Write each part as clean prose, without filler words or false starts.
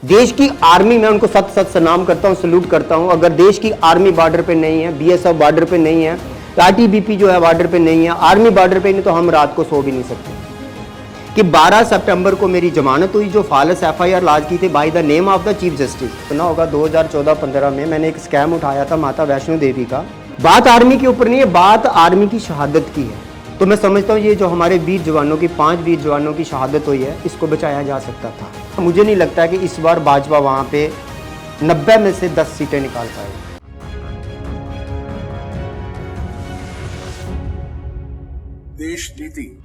देश की आर्मी में उनको सत सत सलाम करता हूँ, सल्यूट करता हूँ। अगर देश की आर्मी बॉर्डर पे नहीं है, बीएसएफ बॉर्डर पे नहीं है, आईटीबीपी जो है बॉर्डर पे नहीं है, आर्मी बॉर्डर पे नहीं, तो हम रात को सो भी नहीं सकते। कि 12 सितंबर को मेरी जमानत हुई, जो फालस एफआईआर लॉन्च की थी by the name of the chief justice. सुना होगा 2014-15 में मैंने एक स्कैम उठाया था माता वैष्णो देवी का। बात आर्मी के ऊपर नहीं है, बात आर्मी की शहादत की है। तो मैं समझता हूँ ये जो हमारे वीर जवानों की 5 वीर जवानों की शहादत हुई है, इसको बचाया जा सकता था। मुझे नहीं लगता कि इस बार भाजपा वहाँ पे 90 में से 10 सीटें निकाल पाएगी। देश नीति,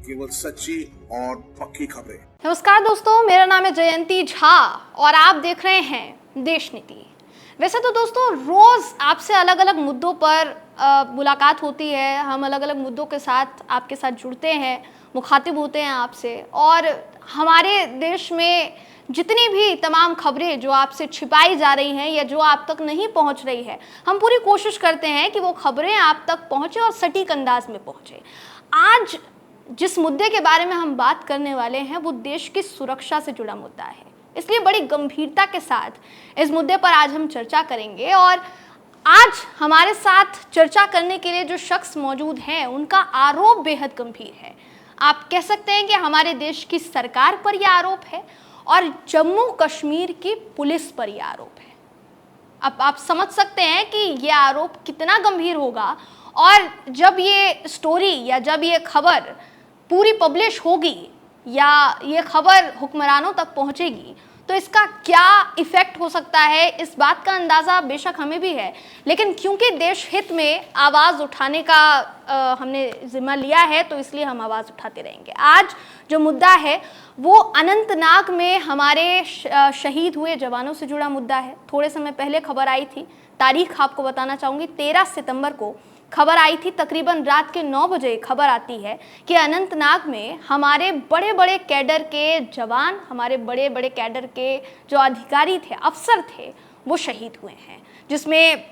केवल सच्ची और पक्की खबरें। नमस्कार दोस्तों, मेरा नाम है जयंती झा और आप देख रहे हैं देश नीति। वैसे तो दोस्तों रोज आपसे अलग अलग मुद्दों पर मुलाकात होती है, हम अलग अलग मुद्दों के साथ आपके साथ जुड़ते हैं, मुखातिब होते हैं आपसे, और हमारे देश में जितनी भी तमाम खबरें जो आपसे छिपाई जा रही हैं या जो आप तक नहीं पहुंच रही है, हम पूरी कोशिश करते हैं कि वो खबरें आप तक पहुंचे और सटीक अंदाज में पहुंचे। आज जिस मुद्दे के बारे में हम बात करने वाले हैं वो देश की सुरक्षा से जुड़ा मुद्दा है, इसलिए बड़ी गंभीरता के साथ इस मुद्दे पर आज हम चर्चा करेंगे। और आज हमारे साथ चर्चा करने के लिए जो शख्स मौजूद हैं उनका आरोप बेहद गंभीर है। आप कह सकते हैं कि हमारे देश की सरकार पर यह आरोप है और जम्मू कश्मीर की पुलिस पर यह आरोप है। अब आप समझ सकते हैं कि यह आरोप कितना गंभीर होगा, और जब ये स्टोरी या जब ये खबर पूरी पब्लिश होगी या ये खबर हुक्मरानों तक पहुंचेगी तो इसका क्या इफेक्ट हो सकता है, इस बात का अंदाज़ा बेशक हमें भी है। लेकिन क्योंकि देश हित में आवाज़ उठाने का हमने जिम्मा लिया है तो इसलिए हम आवाज़ उठाते रहेंगे। आज जो मुद्दा है वो अनंतनाग में हमारे शहीद हुए जवानों से जुड़ा मुद्दा है। थोड़े समय पहले खबर आई थी, तारीख आपको बताना चाहूँगी, 13 सितंबर को खबर आई थी। तकरीबन रात के 9 बजे खबर आती है कि अनंतनाग में हमारे बड़े बड़े कैडर के जवान, हमारे बड़े बड़े कैडर के जो अधिकारी थे, अफसर थे, वो शहीद हुए हैं। जिसमें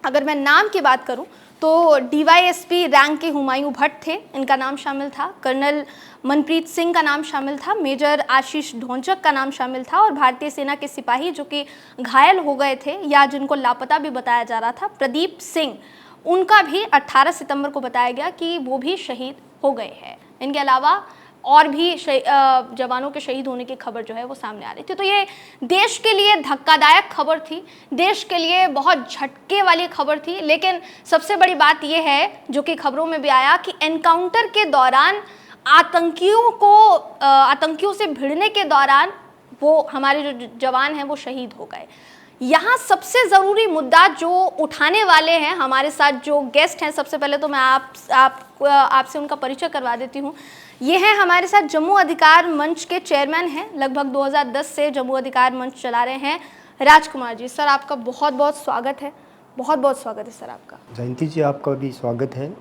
अगर मैं नाम की बात करूं तो डीवाईएसपी रैंक के हुमायूं भट्ट थे, इनका नाम शामिल था। कर्नल मनप्रीत सिंह का नाम शामिल था। मेजर आशीष ढोंचक का नाम शामिल था। और भारतीय सेना के सिपाही जो कि घायल हो गए थे या जिनको लापता भी बताया जा रहा था, प्रदीप सिंह, उनका भी 18 सितंबर को बताया गया कि वो भी शहीद हो गए हैं। इनके अलावा और भी जवानों के शहीद होने की खबर जो है वो सामने आ रही थी। तो ये देश के लिए धक्कादायक खबर थी, देश के लिए बहुत झटके वाली खबर थी। लेकिन सबसे बड़ी बात ये है जो कि खबरों में भी आया कि एनकाउंटर के दौरान आतंकियों से भिड़ने के दौरान वो हमारे जो जवान हैं वो शहीद हो गए। यहाँ सबसे ज़रूरी मुद्दा जो उठाने वाले हैं हमारे साथ जो गेस्ट हैं, सबसे पहले तो मैं आपसे उनका परिचय करवा देती हूँ। ये हैं हमारे साथ जम्मू अधिकार मंच के चेयरमैन हैं, लगभग 2010 से जम्मू अधिकार मंच चला रहे हैं, राजकुमार जी। सर आपका बहुत बहुत स्वागत है, बहुत बहुत स्वागत है सर आपका। जयंती जी आपका भी स्वागत है।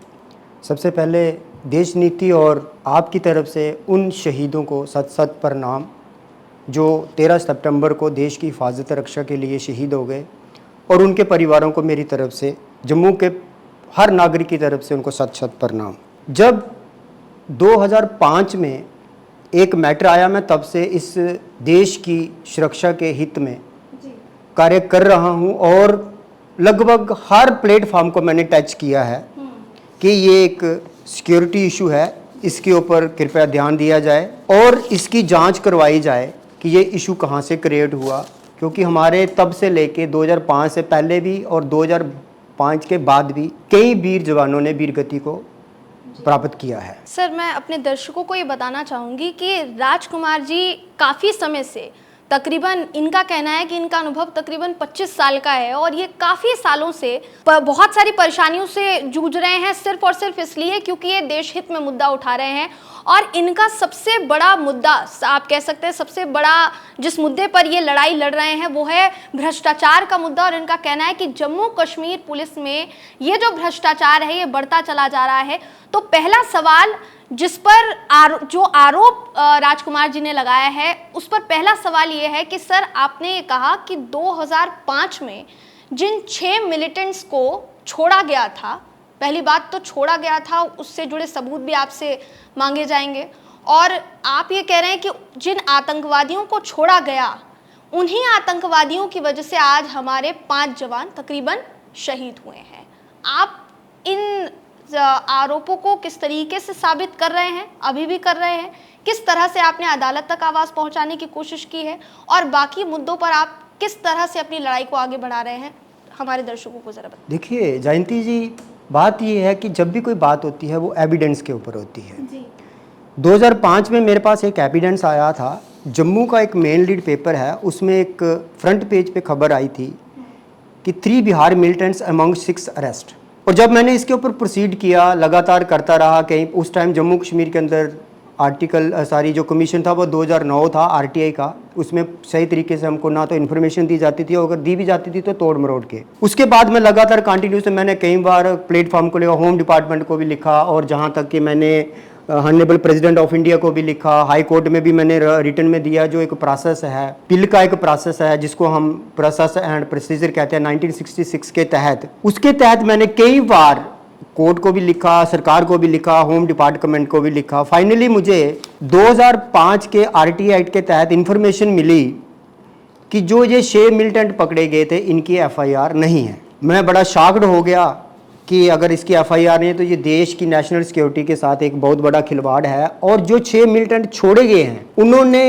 सबसे पहले देश नीति और आपकी तरफ से उन शहीदों को सत सत प्रणाम जो 13 सितंबर को देश की हिफाजत रक्षा के लिए शहीद हो गए, और उनके परिवारों को मेरी तरफ से, जम्मू के हर नागरिक की तरफ से उनको सत सत प्रणाम। जब 2005 में एक मैटर आया, मैं तब से इस देश की सुरक्षा के हित में कार्य कर रहा हूं, और लगभग हर प्लेटफॉर्म को मैंने टच किया है कि ये एक सिक्योरिटी इशू है, इसके ऊपर कृपया ध्यान दिया जाए और इसकी जांच करवाई जाए कि ये इशू कहाँ से क्रिएट हुआ। क्योंकि हमारे तब से लेके 2005 से पहले भी और 2005 के बाद भी कई वीर जवानों ने वीरगति को प्राप्त किया है। सर मैं अपने दर्शकों को ये बताना चाहूँगी कि राजकुमार जी काफ़ी समय से, तकरीबन इनका कहना है कि इनका अनुभव तकरीबन 25 साल का है, और ये काफ़ी सालों से बहुत सारी परेशानियों से जूझ रहे हैं, सिर्फ और सिर्फ इसलिए क्योंकि ये देश हित में मुद्दा उठा रहे हैं। और इनका सबसे बड़ा मुद्दा, आप कह सकते हैं सबसे बड़ा जिस मुद्दे पर ये लड़ाई लड़ रहे हैं वो है भ्रष्टाचार का मुद्दा। और इनका कहना है कि जम्मू कश्मीर पुलिस में ये जो भ्रष्टाचार है ये बढ़ता चला जा रहा है। तो पहला सवाल जिस पर जो आरोप राजकुमार जी ने लगाया है उस पर पहला सवाल ये है कि सर आपने ये कहा कि 2005 में जिन 6 मिलिटेंट्स को छोड़ा गया था, पहली बात तो छोड़ा गया था, उससे जुड़े सबूत भी आपसे मांगे जाएंगे। और आप ये कह रहे हैं कि जिन आतंकवादियों को छोड़ा गया उन्हीं आतंकवादियों की वजह से आज हमारे 5 जवान तकरीबन शहीद हुए हैं। आप इन आरोपों को किस तरीके से साबित कर रहे हैं, अभी भी कर रहे हैं? किस तरह से आपने अदालत तक आवाज़ पहुंचाने की कोशिश की है और बाकी मुद्दों पर आप किस तरह से अपनी लड़ाई को आगे बढ़ा रहे हैं, हमारे दर्शकों को ज़रा बताइए। देखिए जयंती जी, बात ये है कि जब भी कोई बात होती है वो एविडेंस के ऊपर होती है। जी। 2005 में मेरे पास एक एविडेंस आया था, जम्मू का एक मेन लीड पेपर है, उसमें एक फ्रंट पेज पे खबर आई थी कि 3 बिहार मिलिटेंट्स अमंग 6 अरेस्ट। और जब मैंने इसके ऊपर प्रोसीड किया, लगातार करता रहा, कहीं उस टाइम जम्मू कश्मीर के अंदर जो कमीशन था वो 2009 था आरटीआई का, उसमें सही तरीके से हमको ना तो इन्फॉर्मेशन दी जाती थी, और अगर दी भी जाती थी तो तोड़ मरोड़ के। उसके बाद मैं लगातार कंटिन्यू से मैंने कई बार प्लेटफॉर्म को लिखा, होम डिपार्टमेंट को भी लिखा, और जहाँ तक कि मैंने हॉनरेबल प्रेसिडेंट ऑफ इंडिया को भी लिखा, हाई कोर्ट में भी मैंने रिटर्न में दिया। जो एक प्रोसेस है, पिल का एक प्रोसेस है जिसको हम प्रोसेस एंड प्रोसीजर कहते हैं 1966 के तहत, उसके तहत मैंने कई बार कोर्ट को भी लिखा, सरकार को भी लिखा, होम डिपार्टमेंट को भी लिखा। फाइनली मुझे 2005 के आरटीआई एक्ट के तहत इंफॉर्मेशन मिली कि जो ये 6 मिलिटेंट पकड़े गए थे इनकी एफआईआर नहीं है। मैं बड़ा शॉक्ड हो गया कि अगर इसकी एफआईआर नहीं है तो ये देश की नेशनल सिक्योरिटी के साथ एक बहुत बड़ा खिलवाड़ है। और जो 6 मिलिटेंट छोड़े गए हैं उन्होंने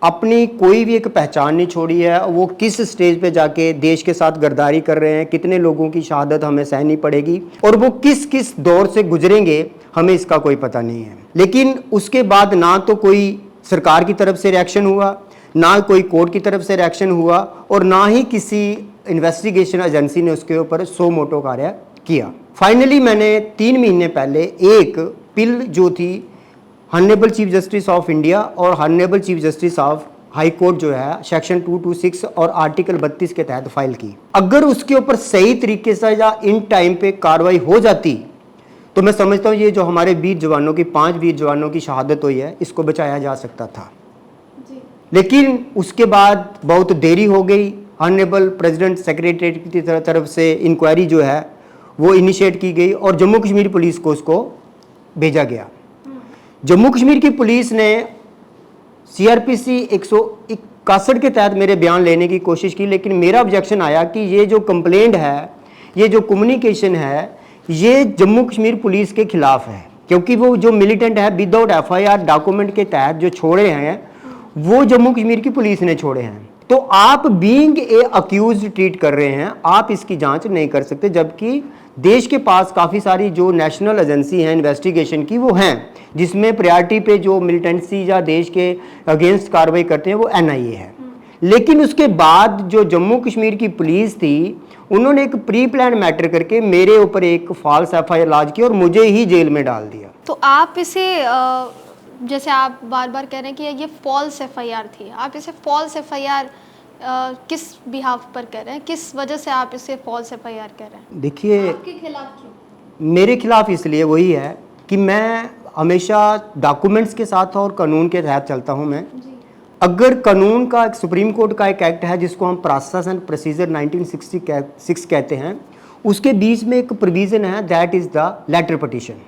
अपनी कोई भी एक पहचान नहीं छोड़ी है, वो किस स्टेज पे जाके देश के साथ गद्दारी कर रहे हैं, कितने लोगों की शहादत हमें सहनी पड़ेगी और वो किस किस दौर से गुजरेंगे, हमें इसका कोई पता नहीं है। लेकिन उसके बाद ना तो कोई सरकार की तरफ से रिएक्शन हुआ, ना कोई कोर्ट की तरफ से रिएक्शन हुआ, और ना ही किसी इन्वेस्टिगेशन एजेंसी ने उसके ऊपर सो मोटो कार्य किया। फाइनली मैंने 3 महीने पहले एक पिल जो थी honourable chief justice of India और honourable chief justice of high court जो है सेक्शन 226 और आर्टिकल 32 के तहत फाइल की। अगर उसके ऊपर सही तरीके से या इन टाइम पे कार्रवाई हो जाती तो मैं समझता हूँ ये जो हमारे वीर जवानों की 5 वीर जवानों की शहादत हुई है इसको बचाया जा सकता था। लेकिन उसके बाद बहुत देरी हो गई। ऑनरेबल प्रेसिडेंट सेक्रेटरीट की तरफ से इंक्वायरी जो है वो इनिशिएट की गई और जम्मू कश्मीर पुलिस को उसको भेजा गया। जम्मू कश्मीर की पुलिस ने सीआरपीसी 161 के तहत मेरे बयान लेने की कोशिश की, लेकिन मेरा ऑब्जेक्शन आया कि ये जो कंप्लेंट है, ये जो कम्युनिकेशन है, ये जम्मू कश्मीर पुलिस के खिलाफ है, क्योंकि वो जो मिलिटेंट है विदाउट एफआईआर डॉक्यूमेंट के तहत जो छोड़े हैं वो जम्मू कश्मीर की पुलिस ने छोड़े हैं। तो आप बीइंग ए अक्यूज्ड ट्रीट कर रहे हैं, आप इसकी जांच नहीं कर सकते, जबकि देश के पास काफ़ी सारी जो नेशनल एजेंसी हैं इन्वेस्टिगेशन की वो हैं, जिसमें प्रायोरिटी पे जो मिलिटेंसी या देश के अगेंस्ट कार्रवाई करते हैं वो एनआईए है। लेकिन उसके बाद जो जम्मू कश्मीर की पुलिस थी उन्होंने एक प्री प्लान मैटर करके मेरे ऊपर एक फॉल्स एफआईआर लॉन्च की और मुझे ही जेल में डाल दिया। तो आप इसे जैसे आप बार बार कह रहे हैं कि ये फॉल्स एफआईआर थी, आप इसे फॉल्स एफआईआर किस बिहाफ पर कह रहे हैं, किस वजह से आप इसे फॉल्स एफआईआर कह रहे हैं? देखिए आपके खिलाफ क्यों? मेरे खिलाफ इसलिए वही है कि मैं हमेशा डॉक्यूमेंट्स के साथ और कानून के तहत चलता हूं। मैं अगर कानून का एक सुप्रीम कोर्ट का एक एक्ट है जिसको हम प्रोसेस एंड प्रोसीजर 1966 कहते हैं, उसके बीच में एक प्रोविजन है that is the letter petition.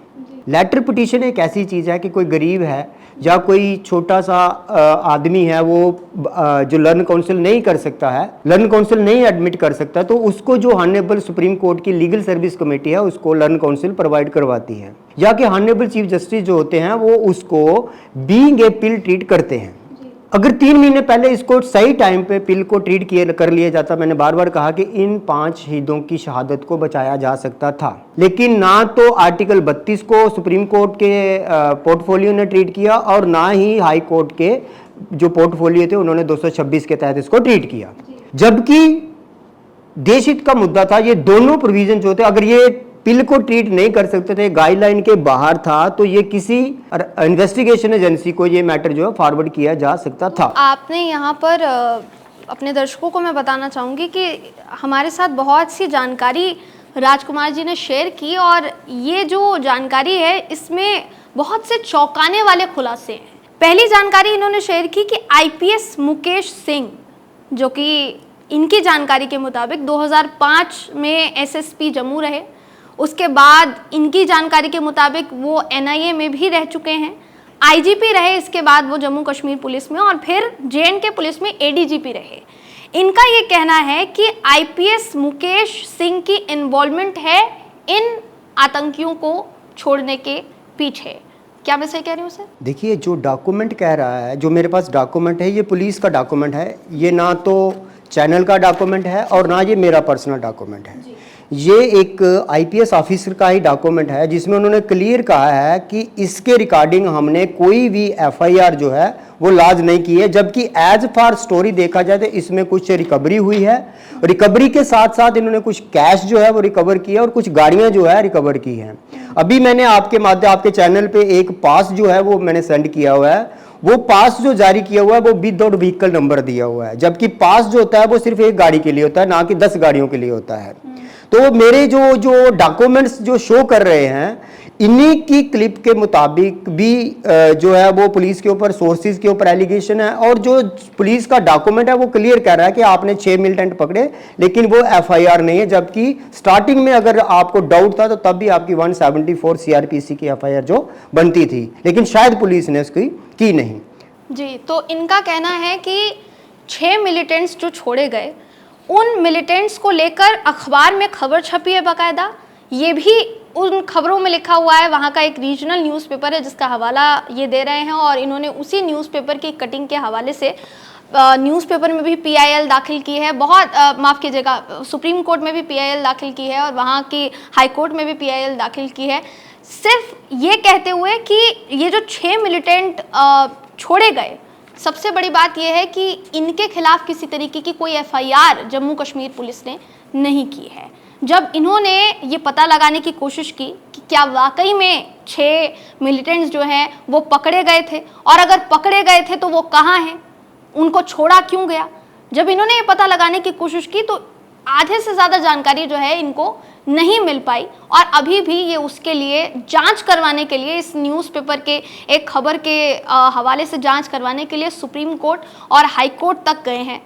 Letter petition एक ऐसी चीज़ है कि कोई गरीब है या कोई छोटा सा आदमी है, वो जो लर्न काउंसिल नहीं कर सकता है, लर्न काउंसिल नहीं एडमिट कर सकता, तो उसको जो हॉनरेबल सुप्रीम कोर्ट की लीगल सर्विस कमेटी है उसको लर्न काउंसिल प्रोवाइड करवाती है, या कि हॉनरेबल चीफ जस्टिस जो होते हैं वो उसको बीइंग ए पिल ट्रीट करते हैं। अगर 3 महीने पहले इसको सही टाइम पे पिल को ट्रीट कर लिया जाता, मैंने बार बार कहा कि इन 5 शहीदों की शहादत को बचाया जा सकता था। लेकिन ना तो आर्टिकल 32 को सुप्रीम कोर्ट के पोर्टफोलियो ने ट्रीट किया और ना ही हाई कोर्ट के जो पोर्टफोलियो थे उन्होंने 226 के तहत इसको ट्रीट किया। जबकि देश हित का मुद्दा था, ये दोनों प्रोविजन जो थे, अगर ये पिल को ट्रीट नहीं कर सकते थे, गाइडलाइन के बाहर था, तो ये किसी इन्वेस्टिगेशन एजेंसी को ये मैटर जो है फॉरवर्ड किया जा सकता था। आपने यहाँ पर अपने दर्शकों को मैं बताना चाहूँगी कि हमारे साथ बहुत सी जानकारी राजकुमार जी ने शेयर की और ये जो जानकारी है इसमें बहुत से चौंकाने वाले खुलासे हैं। पहली जानकारी इन्होंने शेयर की कि आईपीएस मुकेश सिंह, जो कि इनकी जानकारी के मुताबिक 2005 में एसएसपी जम्मू रहे, उसके बाद इनकी जानकारी के मुताबिक वो एनआईए में भी रह चुके हैं। आईजीपी रहे, इसके बाद वो जम्मू कश्मीर पुलिस में, और फिर जेएंडके पुलिस में एडीजीपी रहे। इनका ये कहना है कि आईपीएस मुकेश सिंह की इन्वॉल्वमेंट है इन आतंकियों को छोड़ने के पीछे। क्या मैं सही कह रही हूँ सर? देखिए, जो डॉक्यूमेंट कह रहा है, जो मेरे पास डॉक्यूमेंट है, ये पुलिस का डॉक्यूमेंट है, ये ना तो चैनल का डॉक्यूमेंट है और ना ये मेरा पर्सनल डॉक्यूमेंट है। ये एक आईपीएस ऑफिसर का ही डॉक्यूमेंट है जिसमें उन्होंने क्लियर कहा है कि इसके रिगार्डिंग हमने कोई भी एफआईआर जो है वो लॉन्च नहीं की है, जबकि एज फार स्टोरी देखा जाए तो इसमें कुछ रिकवरी हुई है। रिकवरी के साथ साथ इन्होंने कुछ कैश जो है वो रिकवर किया और कुछ गाड़ियां जो है रिकवर की हैं। अभी मैंने आपके माध्यम आपके चैनल पे एक पास जो है वो मैंने सेंड किया हुआ है, वो पास जो जारी किया हुआ है वो विदाउट व्हीकल नंबर दिया हुआ है, जबकि पास जो होता है वो सिर्फ एक गाड़ी के लिए होता है, ना कि 10 गाड़ियों के लिए होता है। तो मेरे जो डॉक्यूमेंट्स जो शो कर रहे हैं, इन्हीं की क्लिप के मुताबिक भी जो है वो पुलिस के ऊपर सोर्सेज के ऊपर एलिगेशन है, और जो पुलिस का डॉक्यूमेंट है वो क्लियर कर रहा है कि आपने 6 मिलिटेंट पकड़े, लेकिन वो एफआईआर नहीं है। जबकि स्टार्टिंग में अगर आपको डाउट था तो तब भी आपकी 174 सीआरपीसी की एफआईआर जो बनती थी, लेकिन शायद पुलिस ने उसकी की नहीं। जी, तो इनका कहना है कि 6 मिलिटेंट्स जो छोड़े गए, उन मिलिटेंट्स को लेकर अखबार में खबर छपी है बाकायदा। ये भी उन खबरों में लिखा हुआ है, वहाँ का एक रीजनल न्यूज़पेपर है जिसका हवाला ये दे रहे हैं, और इन्होंने उसी न्यूज़पेपर की कटिंग के हवाले से न्यूज़पेपर में भी पीआईएल दाखिल की है, बहुत माफ़ कीजिएगा, सुप्रीम कोर्ट में भी पीआईएल दाखिल की है और वहाँ की हाई कोर्ट में भी पीआईएल दाखिल की है, सिर्फ ये कहते हुए कि ये जो 6 मिलिटेंट छोड़े गए, सबसे बड़ी बात यह है कि इनके खिलाफ किसी तरीके की कोई एफआईआर जम्मू कश्मीर पुलिस ने नहीं की है। जब इन्होंने ये पता लगाने की कोशिश की कि क्या वाकई में 6 मिलिटेंट्स जो हैं वो पकड़े गए थे, और अगर पकड़े गए थे तो वो कहाँ हैं, उनको छोड़ा क्यों गया, जब इन्होंने ये पता लगाने की कोशिश की तो आधे से ज़्यादा जानकारी जो है इनको नहीं मिल पाई, और अभी भी ये उसके लिए जांच करवाने के लिए, इस न्यूज़पेपर के एक खबर के हवाले से जांच करवाने के लिए सुप्रीम कोर्ट और हाई कोर्ट तक गए हैं।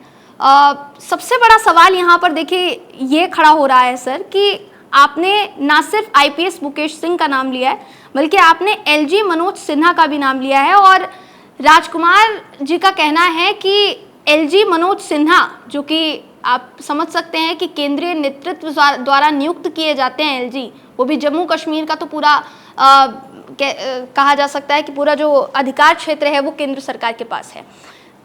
सबसे बड़ा सवाल यहाँ पर देखिए ये खड़ा हो रहा है सर कि आपने ना सिर्फ आईपीएस मुकेश सिंह का नाम लिया है, बल्कि आपने एलजी मनोज सिन्हा का भी नाम लिया है, और राजकुमार जी का कहना है कि एलजी मनोज सिन्हा, जो कि आप समझ सकते हैं कि केंद्रीय नेतृत्व द्वारा नियुक्त किए जाते हैं एलजी, वो भी जम्मू कश्मीर का तो पूरा कहा जा सकता है कि पूरा जो अधिकार क्षेत्र है वो केंद्र सरकार के पास है।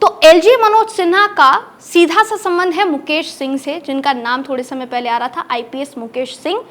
तो एलजी मनोज सिन्हा का सीधा सा संबंध है मुकेश सिंह से, जिनका नाम थोड़े समय पहले आ रहा था, आईपीएस मुकेश सिंह,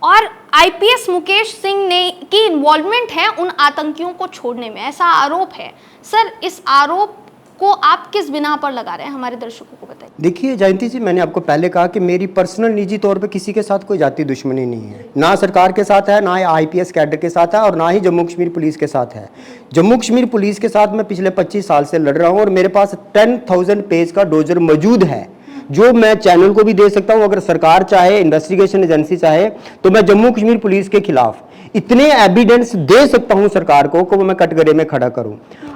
और आईपीएस मुकेश सिंह ने की इन्वॉल्वमेंट है उन आतंकियों को छोड़ने में, ऐसा आरोप है। सर, इस आरोप को आप किस बिना पर लगा रहे हैं, हमारे दर्शकों को बताइए। देखिए जयंती जी, मैंने आपको पहले कहा कि मेरी पर्सनल निजी तौर पे किसी के साथ कोई जाति दुश्मनी नहीं है, ना सरकार के साथ है, ना आईपीएस कैडर के साथ है, और ना ही जम्मू कश्मीर पुलिस के साथ है। जम्मू कश्मीर पुलिस के साथ मैं पिछले 25 साल से लड़ रहा हूँ, और मेरे पास 10,000 पेज का डोजर मौजूद है, जो मैं चैनल को भी दे सकता हूँ। अगर सरकार चाहे, इन्वेस्टिगेशन एजेंसी चाहे, तो मैं जम्मू कश्मीर पुलिस के खिलाफ इतने एविडेंस दे सकता हूं सरकार को कि वो मैं कटघरे में खड़ा करूं।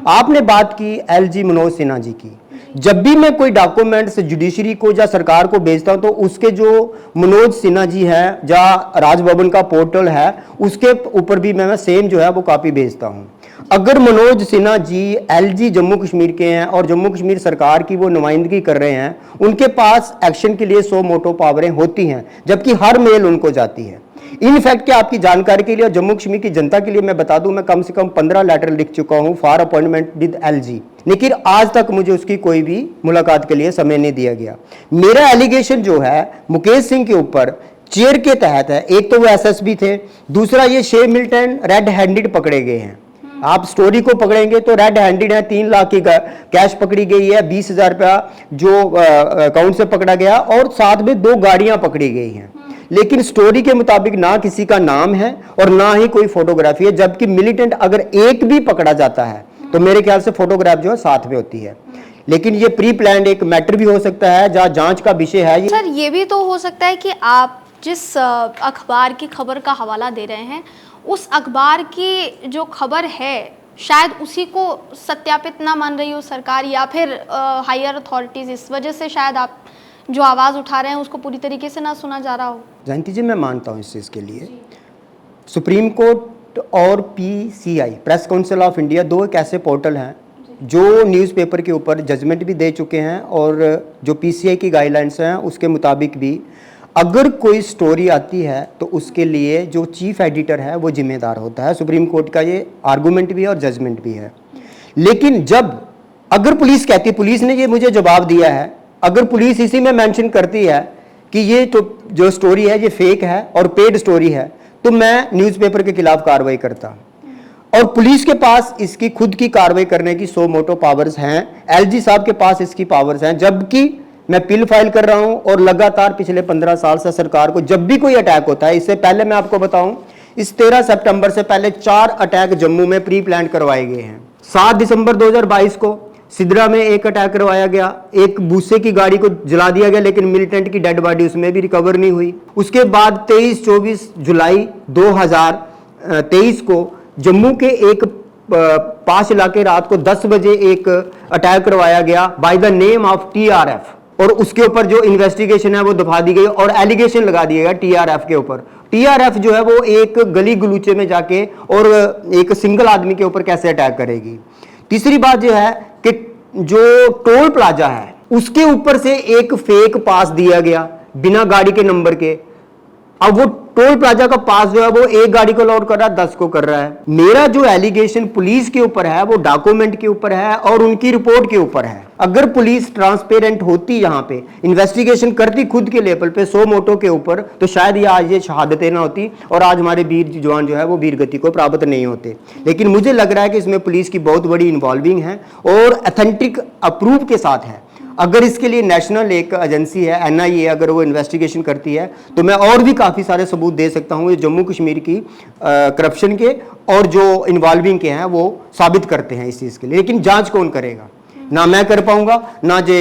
आपने बात की एलजी मनोज सिन्हा जी की, जब भी मैं कोई डॉक्यूमेंट्स जुडिशरी को या सरकार को भेजता हूं तो उसके जो मनोज सिन्हा जी हैं, जहाँ राजभवन का पोर्टल है, उसके ऊपर भी मैं सेम जो है वो कॉपी भेजता हूं। अगर मनोज सिन्हा जी एलजी जम्मू कश्मीर के हैं और जम्मू कश्मीर सरकार की वो नुमाइंदगी कर रहे हैं, उनके पास एक्शन के लिए 100 मोटो पावरें होती हैं, जबकि हर मेल उनको जाती है। इनफैक्ट क्या आपकी जानकारी के लिए और जम्मू कश्मीर की जनता के लिए मैं बता दूं, मैं कम से कम 15 लेटर लिख चुका हूं फॉर अपॉइंटमेंट विद एलजी, लेकिन आज तक मुझे उसकी कोई भी मुलाकात के लिए समय नहीं दिया गया। मेरा एलिगेशन जो है मुकेश सिंह के ऊपर चेयर के तहत है। एक तो वो एसएसबी थे, दूसरा ये 6 मिलिटेंट रेड हैंडेड पकड़े गए हैं। आप स्टोरी को पकड़ेंगे तो रेड हैंडेड है, 3 लाख की कैश पकड़ी गई है, 20,000 रुपया जो अकाउंट से पकड़ा गया, और साथ में 2 गाड़ियां पकड़ी गई हैं। लेकिन स्टोरी के मुताबिक ना किसी का नाम है और ना ही कोई फोटोग्राफी है, जबकि मिलिटेंट अगर एक भी पकड़ा जाता है तो मेरे ख्याल से फोटोग्राफ जो है साथ में होती है। लेकिन ये प्री प्लान्ड एक मैटर भी हो सकता है, जहाँ जांच का विषय है। सर, ये भी तो हो सकता है कि आप जिस अखबार की खबर का हवाला दे रहे हैं, उस अखबार की जो खबर है शायद उसी को सत्यापित ना मान रही हो सरकार, या फिर हायर अथॉरिटीज, इस वजह से शायद आप जो आवाज़ उठा रहे हैं उसको पूरी तरीके से ना सुना जा रहा हो। जयंती जी, मैं मानता हूँ इस चीज़ के लिए सुप्रीम कोर्ट और PCI press council of India, दो एक ऐसे पोर्टल हैं जो न्यूज़पेपर के ऊपर जजमेंट भी दे चुके हैं और जो PCI की गाइडलाइंस हैं उसके मुताबिक भी अगर कोई स्टोरी आती है तो उसके लिए जो चीफ एडिटर है वो जिम्मेदार होता है। सुप्रीम कोर्ट का ये आर्गूमेंट भी है और जजमेंट भी है। लेकिन जब अगर पुलिस कहती है, पुलिस ने ये मुझे जवाब दिया है, अगर पुलिस इसी में मेंशन करती है कि ये तो जो स्टोरी है ये फेक है और पेड स्टोरी है, तो मैं न्यूज़पेपर के खिलाफ कार्रवाई करता। और पुलिस के पास इसकी खुद की कार्रवाई करने की सो मोटो पावर्स हैं, LG साहब के पास इसकी पावर्स हैं, जबकि मैं पिल फाइल कर रहा हूं और लगातार पिछले 15 साल से सरकार को जब भी कोई अटैक होता है, इससे पहले मैं आपको बताऊं, इस 13 सितंबर से पहले 4 अटैक जम्मू में प्री प्लान करवाए गए हैं। 7 दिसंबर 2022 को सिद्रा में एक अटैक करवाया गया, एक भूसे की गाड़ी को जला दिया गया, लेकिन मिलिटेंट की डेड बॉडी उसमें भी रिकवर नहीं हुई। उसके बाद 23-24 जुलाई 2023 को जम्मू के एक पास इलाके रात को 10 बजे एक अटैक करवाया गया by the name of TRF, और उसके ऊपर जो इन्वेस्टिगेशन है वो दफा दी गई और एलिगेशन लगा दिया गया TRF के ऊपर। TRF जो है वो एक गली गलूचे में जाके और एक सिंगल आदमी के ऊपर कैसे अटैक करेगी। तीसरी बात जो है कि जो टोल प्लाजा है उसके ऊपर से एक फेक पास दिया गया बिना गाड़ी के नंबर के। अब वो टोल प्लाजा का पास जो है वो एक गाड़ी को लॉट कर रहा है, 10 को कर रहा है। मेरा जो एलिगेशन पुलिस के ऊपर है वो डॉक्यूमेंट के ऊपर है और उनकी रिपोर्ट के ऊपर है। अगर पुलिस ट्रांसपेरेंट होती, यहाँ पे इन्वेस्टिगेशन करती खुद के लेवल पे सो मोटो के ऊपर, तो शायद ये आज ये शहादतें ना होती और आज हमारे वीर जवान जो है वो वीर गति को प्राप्त नहीं होते। लेकिन मुझे लग रहा है कि इसमें पुलिस की बहुत बड़ी इन्वॉल्विंग है और अथेंटिक अप्रूव के साथ है। अगर इसके लिए नेशनल एक एजेंसी है NIA, अगर वो इन्वेस्टिगेशन करती है तो मैं और भी काफ़ी सारे सबूत दे सकता हूँ जम्मू कश्मीर की करप्शन के और जो इन्वॉल्विंग के हैं वो साबित करते हैं इस चीज़ के लिए। लेकिन जांच कौन करेगा? ना मैं कर पाऊंगा, ना जो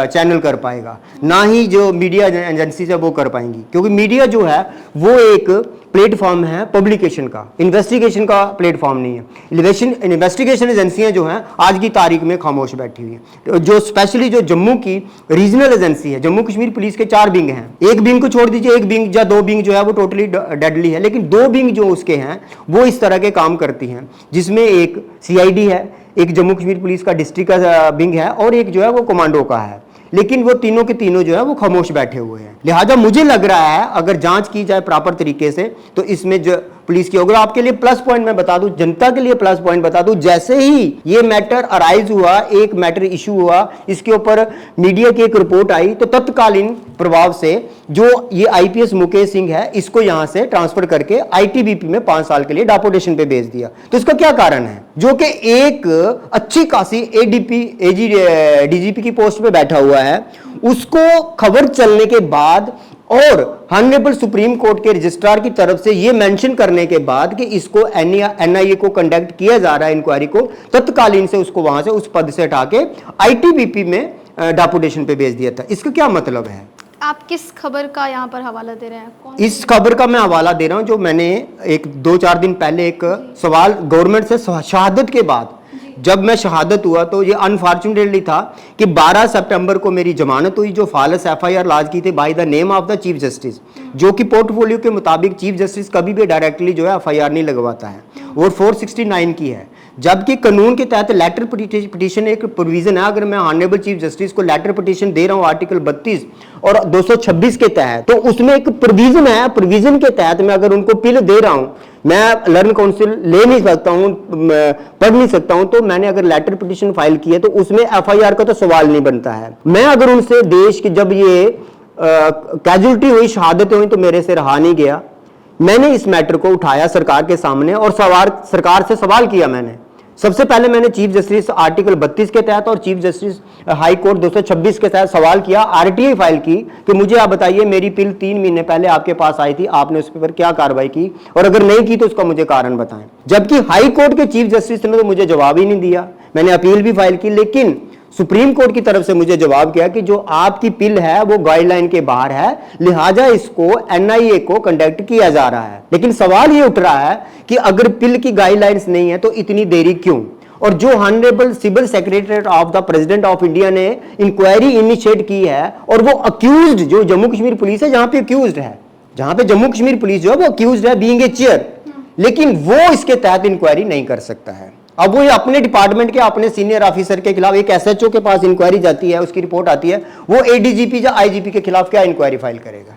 चैनल कर पाएगा, ना ही जो मीडिया एजेंसी है वो कर पाएंगी, क्योंकि मीडिया जो है वो एक प्लेटफॉर्म है पब्लिकेशन का, इन्वेस्टिगेशन का प्लेटफॉर्म नहीं है। इन्वेस्टिगेशन एजेंसियां जो हैं आज की तारीख में खामोश बैठी हुई हैं। जो स्पेशली जो जम्मू की रीजनल एजेंसी है, जम्मू कश्मीर पुलिस के 4 विंग हैं, एक विंग को छोड़ दीजिए, एक विंग या 2 विंग जो है वो टोटली डेडली है, लेकिन 2 विंग जो उसके हैं वो इस तरह के काम करती हैं, जिसमें एक CID है, एक जम्मू कश्मीर पुलिस का डिस्ट्रिक्ट का विंग है और एक जो है वो कमांडो का है। लेकिन वो तीनों के तीनों जो है वो खामोश बैठे हुए हैं। लिहाजा मुझे लग रहा है अगर जांच की जाए प्रॉपर तरीके से तो इसमें जो पुलिस की, अगर आपके लिए प्लस पॉइंट मैं बता दूं, जनता के लिए प्लस पॉइंट बता दूं, जैसे ही ये मैटर अराइज हुआ, एक मैटर इशू हुआ, इसके ऊपर मीडिया की एक रिपोर्ट आई, तो तत्कालीन प्रभाव से जो ये IPS मुकेश सिंह है इसको यहां से ट्रांसफर करके ITBP में 5 साल के लिए डेपुटेशन पे भेज दिया। तो इसका क्या कारण है? जो कि एक अच्छी खासी DGP की पोस्ट पे बैठा हुआ है, उसको खबर चलने के बाद और ऑनरेबल सुप्रीम कोर्ट के रजिस्ट्रार की तरफ से यह मेंशन करने के बाद कि इसको NIA को कंडक्ट किया जा रहा है इंक्वायरी को, तत्कालीन से उसको वहां से उस पद से हटा के ITBP में डेपुटेशन पे भेज दिया था। इसका क्या मतलब है? आप किस खबर का यहाँ पर हवाला दे रहे हैं? इस खबर का मैं हवाला दे रहा हूं जो मैंने एक 2-4 दिन पहले एक सवाल गवर्नमेंट से शहादत के बाद, जब मैं शहादत हुआ तो ये अनफॉर्चुनेटली था कि 12 सितंबर को मेरी जमानत हुई, जो फॉल्स FIR लॉन्च की थी by the name of the chief justice, जो कि पोर्टफोलियो के मुताबिक चीफ जस्टिस कभी भी डायरेक्टली जो है FIR नहीं लगवाता है, और 469 की है। जबकि कानून के तहत लेटर पिटीशन एक प्रोविजन है, अगर मैं ऑनरेबल चीफ जस्टिस को लेटर पिटीशन दे रहा हूं आर्टिकल 32 और 226 के तहत, तो उसमें एक प्रोविजन है, प्रोविजन के तहत मैं अगर उनको पिल दे रहा हूं, मैं लर्न काउंसिल ले नहीं सकता हूं, पढ़ नहीं सकता हूं, तो मैंने अगर लेटर पिटीशन फाइल की है तो उसमें FIR का तो सवाल नहीं बनता है। मैं अगर उनसे देश की जब ये कैजुअलिटी हुई, शहादतें हुई, तो मेरे से रहा नहीं गया। मैंने इस मैटर को उठाया सरकार के सामने और सरकार से सवाल किया। मैंने सबसे पहले मैंने चीफ जस्टिस आर्टिकल 32 के तहत और चीफ जस्टिस हाई कोर्ट 226 के तहत सवाल किया, RTI फाइल की कि मुझे आप बताइए मेरी पिल 3 महीने पहले आपके पास आई थी, आपने उस पर क्या कार्रवाई की, और अगर नहीं की तो उसका मुझे कारण बताएं। जबकि हाई कोर्ट के चीफ जस्टिस ने तो मुझे जवाब ही नहीं दिया। मैंने अपील भी फाइल की, लेकिन सुप्रीम कोर्ट की तरफ से मुझे जवाब किया कि जो आपकी पिल है वो गाइडलाइन के बाहर है, लिहाजा इसको NIA को कंडक्ट किया जा रहा है। लेकिन सवाल ये उठ रहा है कि अगर पिल की गाइडलाइंस नहीं है तो इतनी देरी क्यों? और जो honourable civil secretary of the president of India ने इंक्वायरी इनिशिएट की है, और वो अक्यूज्ड जो जम्मू कश्मीर पुलिस है, जहां पे अक्यूज्ड है, जहां पे जम्मू कश्मीर पुलिस जो है वो अक्यूज्ड है बीइंग ए चेयर, लेकिन वो इसके तहत इंक्वायरी नहीं कर सकता है। अब वो अपने डिपार्टमेंट के अपने सीनियर ऑफिसर के खिलाफ, एक एसएचओ के पास इंक्वायरी जाती है, उसकी रिपोर्ट आती है, वो एडीजीपी या आईजीपी के खिलाफ क्या इंक्वायरी फाइल करेगा?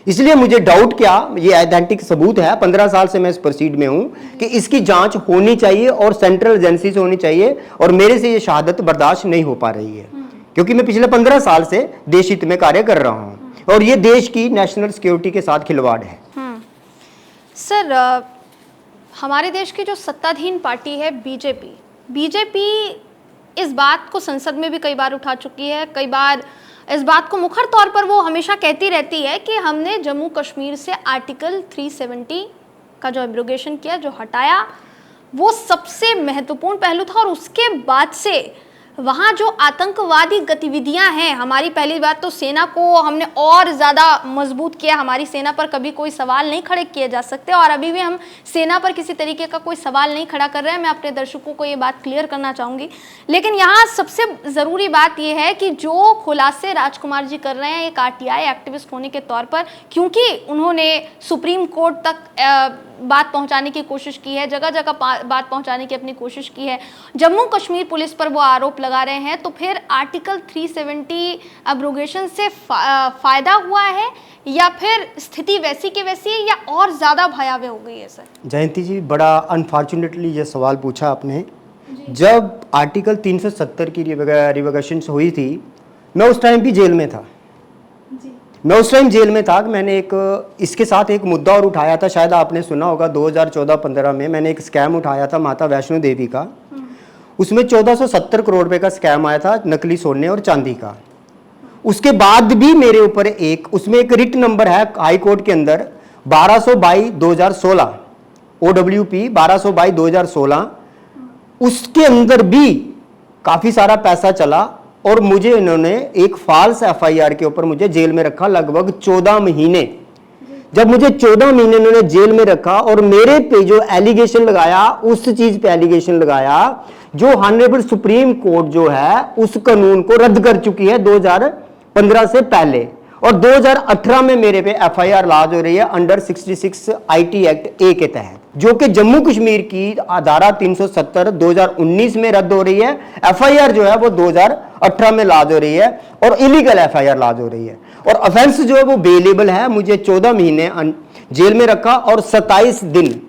इसलिए मुझे डाउट, क्या ये आइडेंटिक सबूत है, 15 साल से मैं इस प्रोसीड में हूं कि इसकी जांच होनी चाहिए और सेंट्रल एजेंसी से होनी चाहिए, और मेरे से ये शहादत बर्दाश्त नहीं हो पा रही है, क्योंकि मैं पिछले 15 साल से देश हित में कार्य कर रहा हूं और ये देश की नेशनल सिक्योरिटी के साथ खिलवाड़ है। सर, हमारे देश की जो सत्ताधीन पार्टी है बीजेपी इस बात को संसद में भी कई बार उठा चुकी है, कई बार इस बात को मुखर तौर पर वो हमेशा कहती रहती है कि हमने जम्मू कश्मीर से आर्टिकल 370 का जो एब्रोगेशन किया, जो हटाया, वो सबसे महत्वपूर्ण पहलू था। और उसके बाद से वहाँ जो आतंकवादी गतिविधियां हैं, हमारी पहली बात तो सेना को हमने और ज़्यादा मजबूत किया, हमारी सेना पर कभी कोई सवाल नहीं खड़े किए जा सकते और अभी भी हम सेना पर किसी तरीके का कोई सवाल नहीं खड़ा कर रहे हैं। मैं अपने दर्शकों को ये बात क्लियर करना चाहूँगी। लेकिन यहाँ सबसे ज़रूरी बात यह है कि जो खुलासे राजकुमार जी कर रहे हैं एक आरटीआई एक्टिविस्ट होने के तौर पर, क्योंकि उन्होंने सुप्रीम कोर्ट तक बात पहुंचाने की कोशिश की है, जगह जगह बात पहुंचाने की अपनी कोशिश की है, जम्मू कश्मीर पुलिस पर वो आरोप लगा रहे हैं, तो फिर आर्टिकल 370 एब्रोगेशन से फायदा हुआ है या फिर स्थिति वैसी की वैसी है या और ज़्यादा भयावह हो गई है? सर जयंती जी, बड़ा अनफॉर्चुनेटली ये सवाल पूछा आपने। जब आर्टिकल 370 की रिवोगेशन हुई थी, मैं उस टाइम भी जेल में था। मैं उस टाइम जेल में था कि मैंने इसके साथ एक मुद्दा और उठाया था, शायद आपने सुना होगा, 2014-15 में मैंने एक स्कैम उठाया था माता वैष्णो देवी का। उसमें 1470 करोड़ रुपए का स्कैम आया था, नकली सोने और चांदी का। उसके बाद भी मेरे ऊपर उसमें एक रिट नंबर है हाई कोर्ट के अंदर 1200/2016, OWP 1200/2016। उसके अंदर भी काफी सारा पैसा चला और मुझे इन्होंने एक फॉल्स एफआईआर के ऊपर मुझे जेल में रखा लगभग 14 महीने। जब मुझे 14 महीने इन्होंने जेल में रखा और मेरे पे जो एलिगेशन लगाया, उस चीज पे एलिगेशन लगाया जो ऑनरेबल सुप्रीम कोर्ट जो है उस कानून को रद्द कर चुकी है 2015 से पहले, और 2018 में मेरे पे एफआईआर लॉन्च हो रही है अंडर 66 आईटी एक्ट ए के तहत, जो कि जम्मू कश्मीर की धारा 370 2019 में रद्द हो रही है। एफआईआर जो है वो 2018 में लॉन्च हो रही है और इलीगल एफआईआर लॉन्च हो रही है, और ऑफेंस जो है वो बेलेबल है। मुझे 14 महीने जेल में रखा और 27 दिन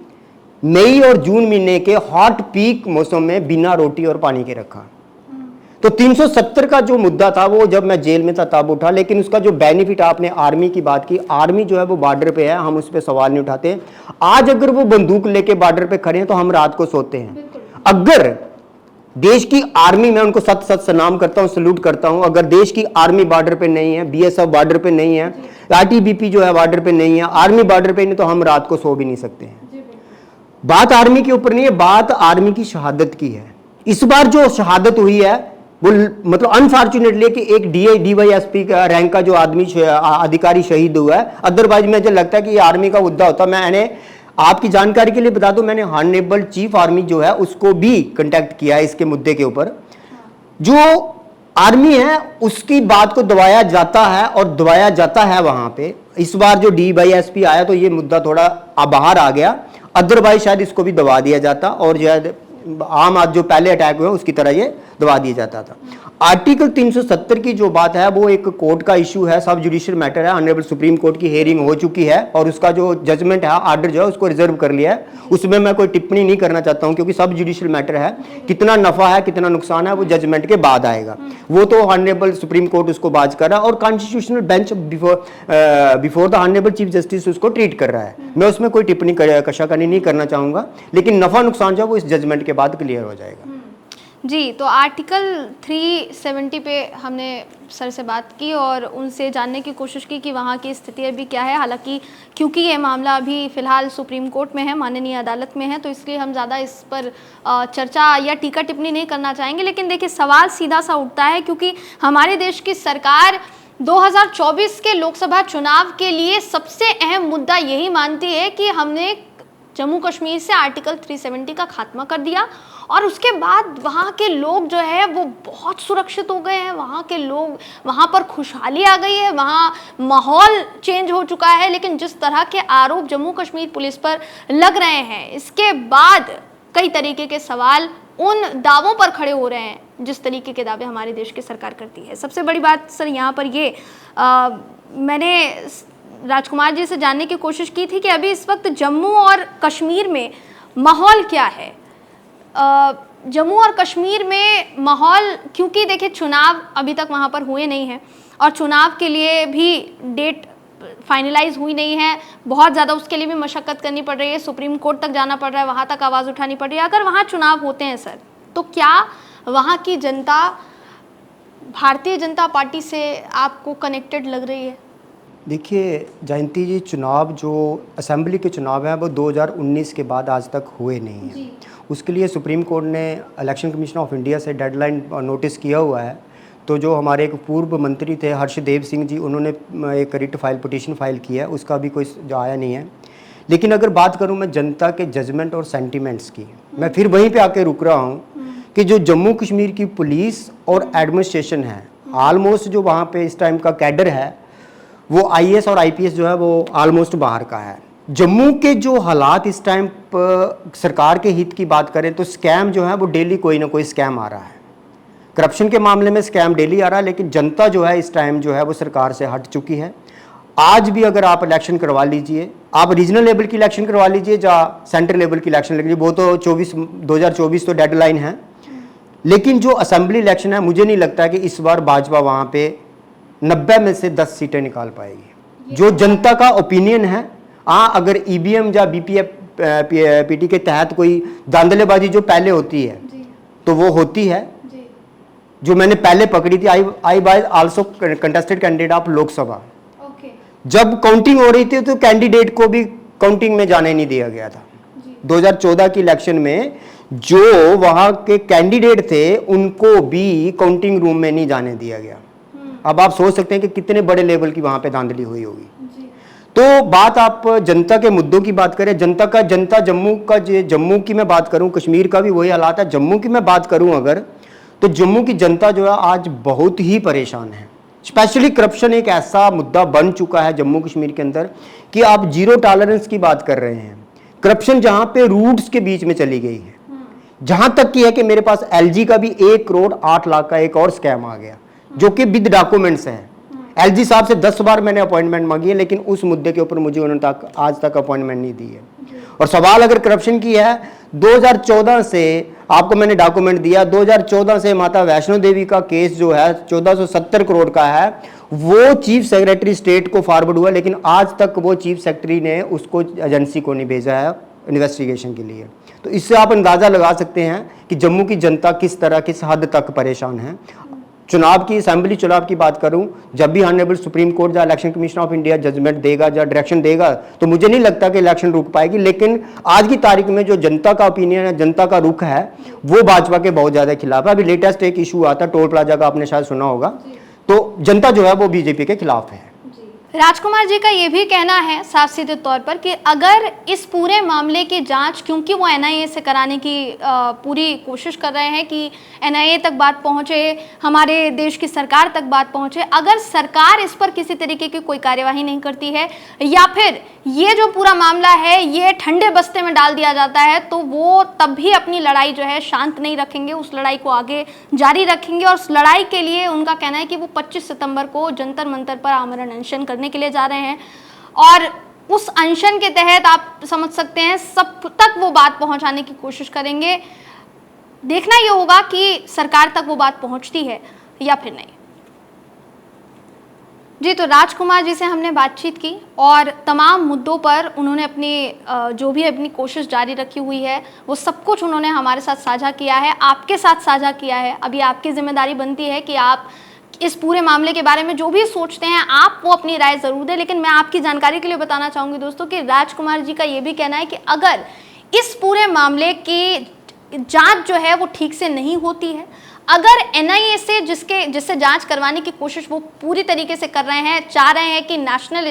मई और जून महीने के हॉट पीक मौसम में बिना रोटी और पानी के रखा। तो 370 का जो मुद्दा था वो जब मैं जेल में था तब उठा, लेकिन उसका जो बेनिफिट, आपने आर्मी की बात की, आर्मी जो है वो बॉर्डर पे है, हम उस पर सवाल नहीं उठाते। आज अगर वो बंदूक लेके बॉर्डर पे खड़े हैं तो हम रात को सोते हैं। अगर देश की आर्मी, मैं उनको सत सत सलाम करता हूं, सल्यूट करता हूं, अगर देश की आर्मी बॉर्डर पे नहीं है, बीएसएफ बॉर्डर पे नहीं है, आईटीबीपी जो है बॉर्डर पे नहीं है, आर्मी बॉर्डर पे नहीं, तो हम रात को सो भी नहीं सकते हैं। बात आर्मी के ऊपर नहीं है, बात आर्मी की शहादत की है। इस बार जो शहादत हुई है वो मतलब अनफॉर्चुनेटली कि एक डीवाईएसपी का रैंक का जो अधिकारी शहीद हुआ है। अदरवाइज मुझे लगता है कि ये आर्मी का मुद्दा होता। मैंने आपकी जानकारी के लिए बता दूं, मैंने ऑनरेबल चीफ आर्मी जो है उसको भी कांटेक्ट किया है इसके मुद्दे के ऊपर। जो आर्मी है उसकी बात को दबाया जाता है और दबाया जाता है वहां पे। इस बार जो डीवाईएसपी आया तो ये मुद्दा थोड़ा बाहर आ गया, अदरवाइज शायद इसको भी दबा दिया जाता और शायद आम आज जो पहले अटैक हुए उसकी तरह ये दबा दिया जाता था। आर्टिकल 370 की जो बात है वो एक कोर्ट का इशू है, सब जुडिशियल मैटर है। ऑनरेबल सुप्रीम कोर्ट की हियरिंग हो चुकी है और उसका जो जजमेंट है, ऑर्डर जो है उसको रिजर्व कर लिया है। उसमें मैं कोई टिप्पणी नहीं करना चाहता हूं क्योंकि सब जुडिशियल मैटर है। कितना नफा है कितना नुकसान है वो जजमेंट के बाद आएगा, वो तो ऑनरेबल सुप्रीम कोर्ट उसको बाज कर रहा है और constitutional bench before the honourable chief justice उसको ट्रीट कर रहा है। मैं उसमें कोई टिप्पणी कशाकनी नहीं करना चाहूंगा, लेकिन नफा नुकसान जो है वो इस जजमेंट के बाद क्लियर हो जाएगा। जी, तो आर्टिकल 370 पे हमने सर से बात की और उनसे जानने की कोशिश की कि वहाँ की स्थिति अभी क्या है। हालांकि क्योंकि ये मामला अभी फ़िलहाल सुप्रीम कोर्ट में है, माननीय अदालत में है, तो इसलिए हम ज़्यादा इस पर चर्चा या टीका टिप्पणी नहीं करना चाहेंगे। लेकिन देखिए, सवाल सीधा सा उठता है क्योंकि हमारे देश की सरकार 2024 के लोकसभा चुनाव के लिए सबसे अहम मुद्दा यही मानती है कि हमने जम्मू कश्मीर से आर्टिकल 370 का खात्मा कर दिया और उसके बाद वहाँ के लोग जो है वो बहुत सुरक्षित हो गए हैं, वहाँ के लोग, वहाँ पर खुशहाली आ गई है, वहाँ माहौल चेंज हो चुका है। लेकिन जिस तरह के आरोप जम्मू कश्मीर पुलिस पर लग रहे हैं, इसके बाद कई तरीके के सवाल उन दावों पर खड़े हो रहे हैं जिस तरीके के दावे हमारे देश की सरकार करती है। सबसे बड़ी बात सर यहाँ पर ये मैंने राजकुमार जी से जानने की कोशिश की थी कि अभी इस वक्त जम्मू और कश्मीर में माहौल क्या है। जम्मू और कश्मीर में माहौल, क्योंकि देखिए चुनाव अभी तक वहाँ पर हुए नहीं हैं और चुनाव के लिए भी डेट फाइनलाइज हुई नहीं है, बहुत ज़्यादा उसके लिए भी मशक्क़त करनी पड़ रही है, सुप्रीम कोर्ट तक जाना पड़ रहा है, वहाँ तक आवाज़ उठानी पड़ रही है। अगर वहाँ चुनाव होते हैं सर, तो क्या वहाँ की जनता भारतीय जनता पार्टी से आपको कनेक्टेड लग रही है? देखिए जयंती जी, चुनाव जो असेंबली के चुनाव हैं वो 2019 के बाद आज तक हुए नहीं हैं। उसके लिए सुप्रीम कोर्ट ने इलेक्शन कमीशन ऑफ इंडिया से डेडलाइन नोटिस किया हुआ है। तो जो हमारे एक पूर्व मंत्री थे हर्षदेव सिंह जी, उन्होंने एक रिट फाइल पिटीशन फाइल किया है, उसका भी कोई जो आया नहीं है। लेकिन अगर बात करूं मैं जनता के जजमेंट और सेंटिमेंट्स की, मैं फिर वहीं पे आके रुक रहा हूं कि जो जम्मू कश्मीर की पुलिस और एडमिनिस्ट्रेशन है, ऑलमोस्ट जो वहाँ पे इस टाइम का कैडर है वो आईएएस और आईपीएस जो है वो ऑलमोस्ट बाहर का है। जम्मू के जो हालात इस टाइम पर सरकार के हित की बात करें तो स्कैम जो है वो डेली कोई ना कोई स्कैम आ रहा है। करप्शन के मामले में स्कैम डेली आ रहा है, लेकिन जनता जो है इस टाइम जो है वो सरकार से हट चुकी है। आज भी अगर आप इलेक्शन करवा लीजिए, आप रीजनल लेवल की इलेक्शन करवा लीजिए या सेंट्रल लेवल की इलेक्शन लीजिए, वो तो 2024 तो डेडलाइन है। लेकिन जो असेंबली इलेक्शन है, मुझे नहीं लगता कि इस बार भाजपा वहाँ पे 90 में से 10 सीटें निकाल पाएगी। जो जनता का ओपिनियन है, हाँ अगर ईवीएम या बीपीएपीटी के तहत कोई धांधलेबाजी जो पहले होती है तो वो होती है, जो मैंने पहले पकड़ी थी। I by also contested candidate of Lok Sabha. जब काउंटिंग हो रही थी तो कैंडिडेट को भी काउंटिंग में जाने नहीं दिया गया था। 2014 की इलेक्शन में जो वहां के कैंडिडेट थे उनको भी काउंटिंग रूम में नहीं जाने दिया गया। अब आप सोच सकते हैं कि कितने बड़े लेवल की वहां पे धांधली हुई होगी। तो बात आप जनता के मुद्दों की बात करें, जनता जम्मू की मैं बात करूं, कश्मीर का भी वही हालात है। जम्मू की मैं बात करूं अगर, तो जम्मू की जनता जो है आज बहुत ही परेशान है। स्पेशली करप्शन एक ऐसा मुद्दा बन चुका है जम्मू कश्मीर के अंदर कि आप जीरो टॉलरेंस की बात कर रहे हैं। करप्शन जहां पे रूट्स के बीच में चली गई है, जहां तक की है कि मेरे पास एलजी का भी 1 करोड़ 8 लाख का एक और स्कैम आ गया जो कि विद डॉक्यूमेंट्स है। एलजी साहब से 10 बार मैंने अपॉइंटमेंट मांगी है, लेकिन उस मुद्दे के ऊपर मुझे उन्होंने आज तक अपॉइंटमेंट नहीं दी है। और सवाल अगर करप्शन की है, 2014 से आपको मैंने डॉक्यूमेंट दिया, 2014 से माता वैष्णो देवी का केस जो है 1470 करोड़ का है, वो चीफ सेक्रेटरी स्टेट को फॉरवर्ड हुआ, लेकिन आज तक वो चीफ सेक्रेटरी ने उसको एजेंसी को नहीं भेजा है इन्वेस्टिगेशन के लिए। तो इससे आप अंदाजा लगा सकते हैं कि जम्मू की जनता किस हद तक परेशान है। चुनाव की, असेंबली चुनाव की बात करूं, जब भी ऑनरेबल सुप्रीम कोर्ट या election commission of India judgement देगा या डायरेक्शन देगा तो मुझे नहीं लगता कि इलेक्शन रुक पाएगी। लेकिन आज की तारीख में जो जनता का ओपिनियन है, जनता का रुख है, वो भाजपा के बहुत ज्यादा खिलाफ है। अभी लेटेस्ट एक इशू आता है टोल प्लाजा का, आपने शायद सुना होगा, तो जनता जो है वो बीजेपी के खिलाफ है। राजकुमार जी का ये भी कहना है साफ सीधे तौर पर कि अगर इस पूरे मामले की जांच, क्योंकि वो एनआईए से कराने की पूरी कोशिश कर रहे हैं कि एनआईए तक बात पहुंचे, हमारे देश की सरकार तक बात पहुंचे, अगर सरकार इस पर किसी तरीके की कोई कार्यवाही नहीं करती है या फिर ये जो पूरा मामला है ये ठंडे बस्ते में डाल दिया जाता है, तो वो तब भी अपनी लड़ाई जो है शांत नहीं रखेंगे, उस लड़ाई को आगे जारी रखेंगे। और उस लड़ाई के लिए उनका कहना है कि वो 25 सितंबर को जंतर मंतर पर आमरण अनशन करने के लिए जा रहे हैं और उस अनशन के तहत आप समझ सकते हैं सब तक वो बात पहुंचाने की कोशिश करेंगे। देखना ये होगा कि सरकार तक वो बात पहुंचती है या फिर नहीं। जी, तो राजकुमार जी से हमने बातचीत की और तमाम मुद्दों पर उन्होंने अपनी जो भी अपनी कोशिश जारी रखी हुई है वो सब कुछ उन्होंने हमारे साथ साझा किया है, आपके साथ साझा किया है। अभी आपकी जिम्मेदारी बनती है कि आप इस पूरे मामले के बारे में जो भी सोचते हैं आप वो अपनी राय ज़रूर दें। लेकिन मैं आपकी जानकारी के लिए बताना चाहूँगी दोस्तों कि राजकुमार जी का ये भी कहना है कि अगर इस पूरे मामले की जांच जो है वो ठीक से नहीं होती है, अगर एनआईए से जिससे जांच करवाने की कोशिश वो पूरी तरीके से कर रहे हैं, चाह रहे हैं कि नेशनल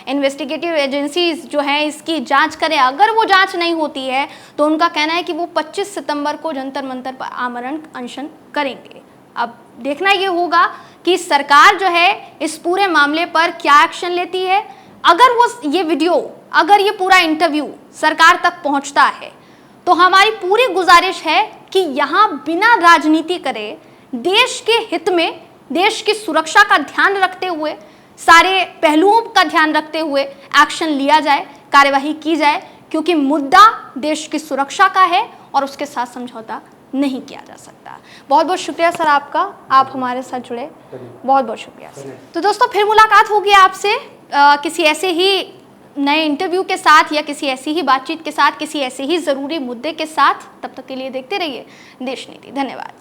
इन्वेस्टिगेटिव एजेंसीज जो हैं इसकी जांच करें, अगर वो जांच नहीं होती है तो उनका कहना है कि वो 25 सितंबर को जंतर मंतर पर आमरण अनशन करेंगे। अब देखना ये होगा कि सरकार जो है इस पूरे मामले पर क्या एक्शन लेती है। अगर वो ये वीडियो, अगर ये पूरा इंटरव्यू सरकार तक पहुंचता है तो हमारी पूरी गुजारिश है कि यहाँ बिना राजनीति करे देश के हित में, देश की सुरक्षा का ध्यान रखते हुए, सारे पहलुओं का ध्यान रखते हुए एक्शन लिया जाए, कार्यवाही की जाए, क्योंकि मुद्दा देश की सुरक्षा का है और उसके साथ समझौता नहीं किया जा सकता। बहुत बहुत शुक्रिया सर आपका, आप हमारे साथ जुड़े, बहुत बहुत शुक्रिया सर। तो दोस्तों फिर मुलाकात होगी आपसे किसी ऐसे ही नए इंटरव्यू के साथ या किसी ऐसी ही बातचीत के साथ, किसी ऐसे ही ज़रूरी मुद्दे के साथ। तब तक के लिए देखते रहिए देश नीति। धन्यवाद।